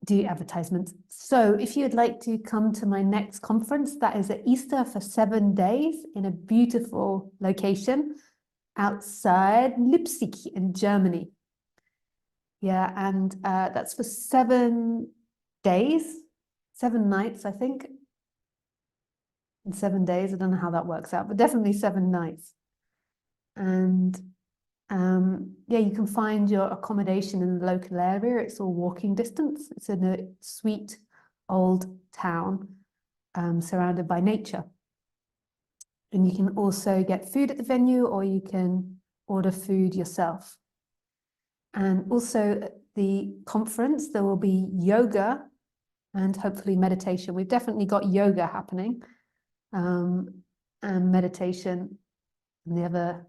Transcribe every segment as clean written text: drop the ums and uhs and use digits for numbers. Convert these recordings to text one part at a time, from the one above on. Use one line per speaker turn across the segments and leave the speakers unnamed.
do advertisements. So if you'd like to come to my next conference, that is at Easter for 7 days in a beautiful location outside Leipzig in Germany. Yeah, and that's for 7 days, 7 nights, I think. In 7 days, I don't know how that works out, but definitely 7 nights. And yeah, you can find your accommodation in the local area. It's all walking distance. It's in a sweet old town surrounded by nature. And you can also get food at the venue, or you can order food yourself. And also at the conference, there will be yoga and hopefully meditation. We've definitely got yoga happening, and meditation, and the other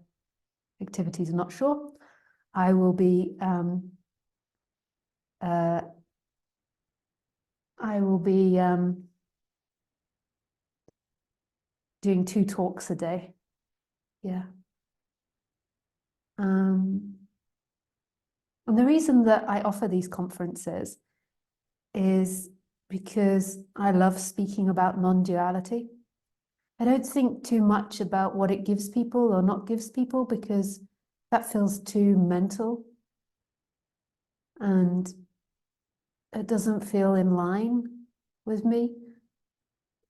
activities I'm not sure. I will be doing 2 talks a day. Yeah. And the reason that I offer these conferences is because I love speaking about non-duality. I don't think too much about what it gives people or not gives people, because that feels too mental and it doesn't feel in line with me.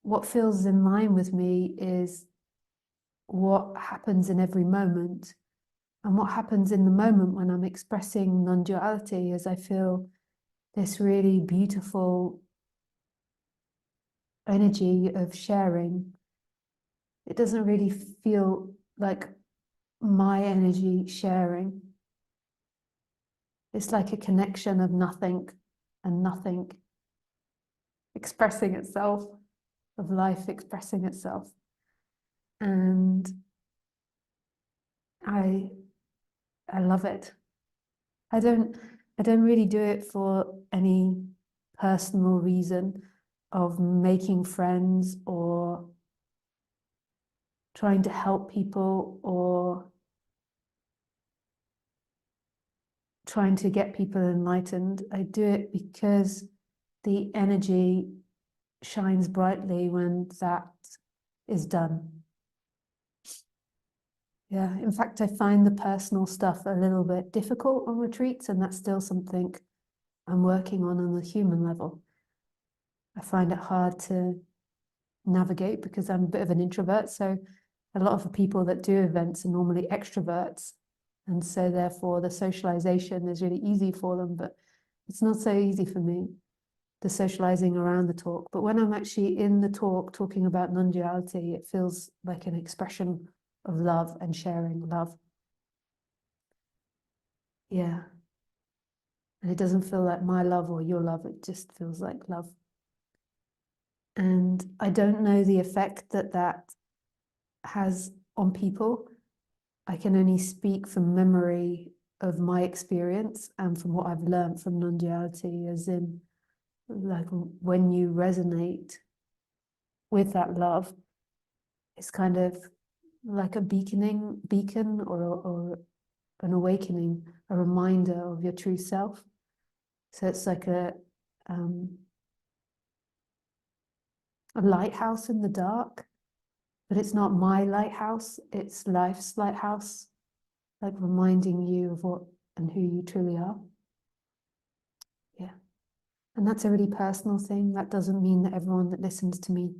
What feels in line with me is what happens in every moment. And what happens in the moment when I'm expressing non-duality is I feel this really beautiful energy of sharing. It doesn't really feel like my energy sharing. It's like a connection of nothing and nothing expressing itself, of life expressing itself. And I love it. I don't really do it for any personal reason of making friends or trying to help people or trying to get people enlightened. I do it because the energy shines brightly when that is done. Yeah, in fact, I find the personal stuff a little bit difficult on retreats, and that's still something I'm working on the human level. I find it hard to navigate because I'm a bit of an introvert. So a lot of the people that do events are normally extroverts. And so therefore the socialization is really easy for them, but it's not so easy for me, the socializing around the talk. But when I'm actually in the talk talking about non-duality, it feels like an expression of love and sharing love. Yeah. And it doesn't feel like my love or your love, it just feels like love. And I don't know the effect that that has on people. I can only speak from memory of my experience and from what I've learned from non-duality, as in, like, when you resonate with that love, it's kind of like a beacon or an awakening, a reminder of your true self. So it's like a lighthouse in the dark, but it's not my lighthouse, it's life's lighthouse, like reminding you of what and who you truly are. Yeah. And that's a really personal thing. That doesn't mean that everyone that listens to me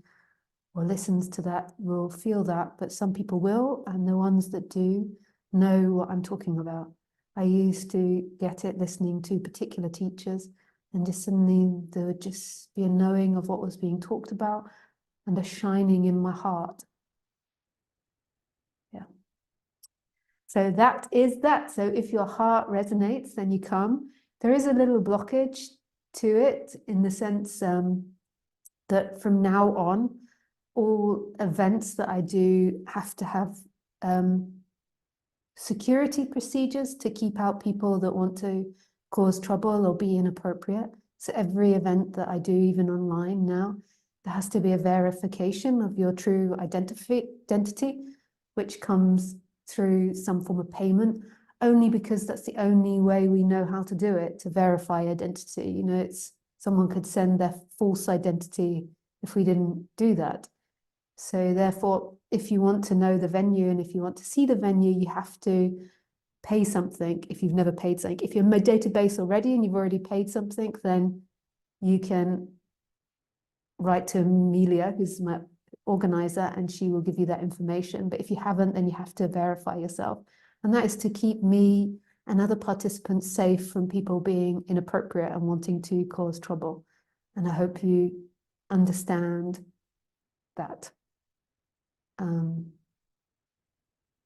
or listens to that will feel that, but some people will, and the ones that do know what I'm talking about. I used to get it listening to particular teachers, and just suddenly there would just be a knowing of what was being talked about and a shining in my heart. Yeah. So that is that. So if your heart resonates, then you come. There is a little blockage to it in the sense that from now on, all events that I do have to have security procedures to keep out people that want to cause trouble or be inappropriate. So every event that I do, even online now, there has to be a verification of your true identity, which comes through some form of payment, only because that's the only way we know how to do it, to verify identity. You know, it's someone could send their false identity if we didn't do that. So therefore, if you want to know the venue and if you want to see the venue, you have to pay something if you've never paid something. If you're in my database already and you've already paid something, then you can write to Amelia, who's my organizer, and she will give you that information. But if you haven't, then you have to verify yourself. And that is to keep me and other participants safe from people being inappropriate and wanting to cause trouble. And I hope you understand that.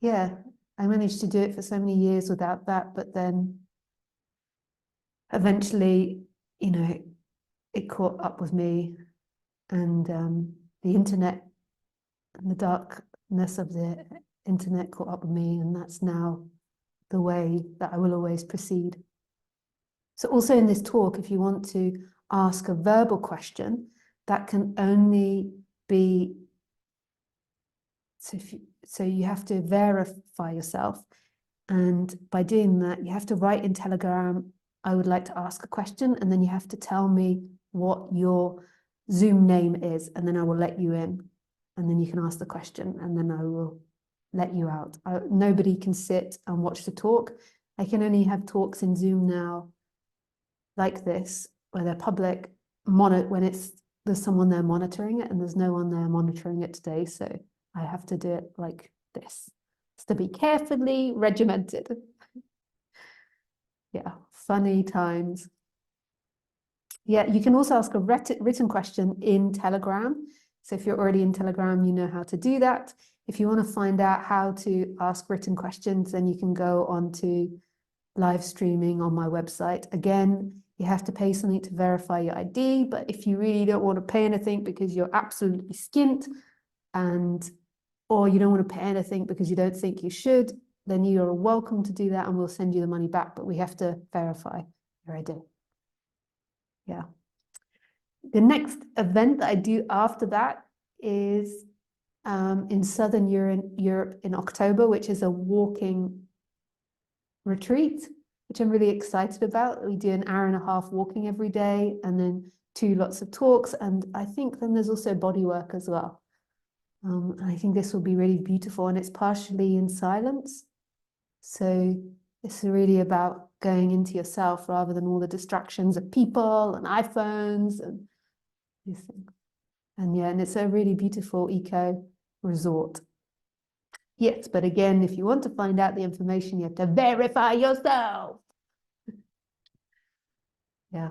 Yeah, I managed to do it for so many years without that, but then eventually, you know, it caught up with me, and the internet and the darkness of the internet caught up with me, and that's now the way that I will always proceed. So also in this talk, if you want to ask a verbal question, that can only be, so you have to verify yourself. And by doing that, you have to write in Telegram, I would like to ask a question, and then you have to tell me what your Zoom name is, and then I will let you in. And then you can ask the question, and then I will let you out. Nobody can sit and watch the talk. I can only have talks in Zoom now like this, where they're public, when there's someone there monitoring it, and there's no one there monitoring it today, so I have to do it like this. It's to be carefully regimented. Yeah, funny times. Yeah, you can also ask a written question in Telegram. So if you're already in Telegram, you know how to do that. If you want to find out how to ask written questions, then you can go on to live streaming on my website. Again, you have to pay something to verify your ID, but if you really don't want to pay anything because you're absolutely skint, or you don't want to pay anything because you don't think you should, then you are welcome to do that and we'll send you the money back, but we have to verify your ID. Yeah. The next event that I do after that is in Southern Europe in October, which is a walking retreat, which I'm really excited about. We do an hour and a half walking every day, and then 2 lots of talks. And I think then there's also body work as well. And I think this will be really beautiful, and it's partially in silence. So it's really about going into yourself rather than all the distractions of people and iPhones and these things. And yeah, and it's a really beautiful eco resort. Yes, but again, if you want to find out the information, you have to verify yourself. Yeah.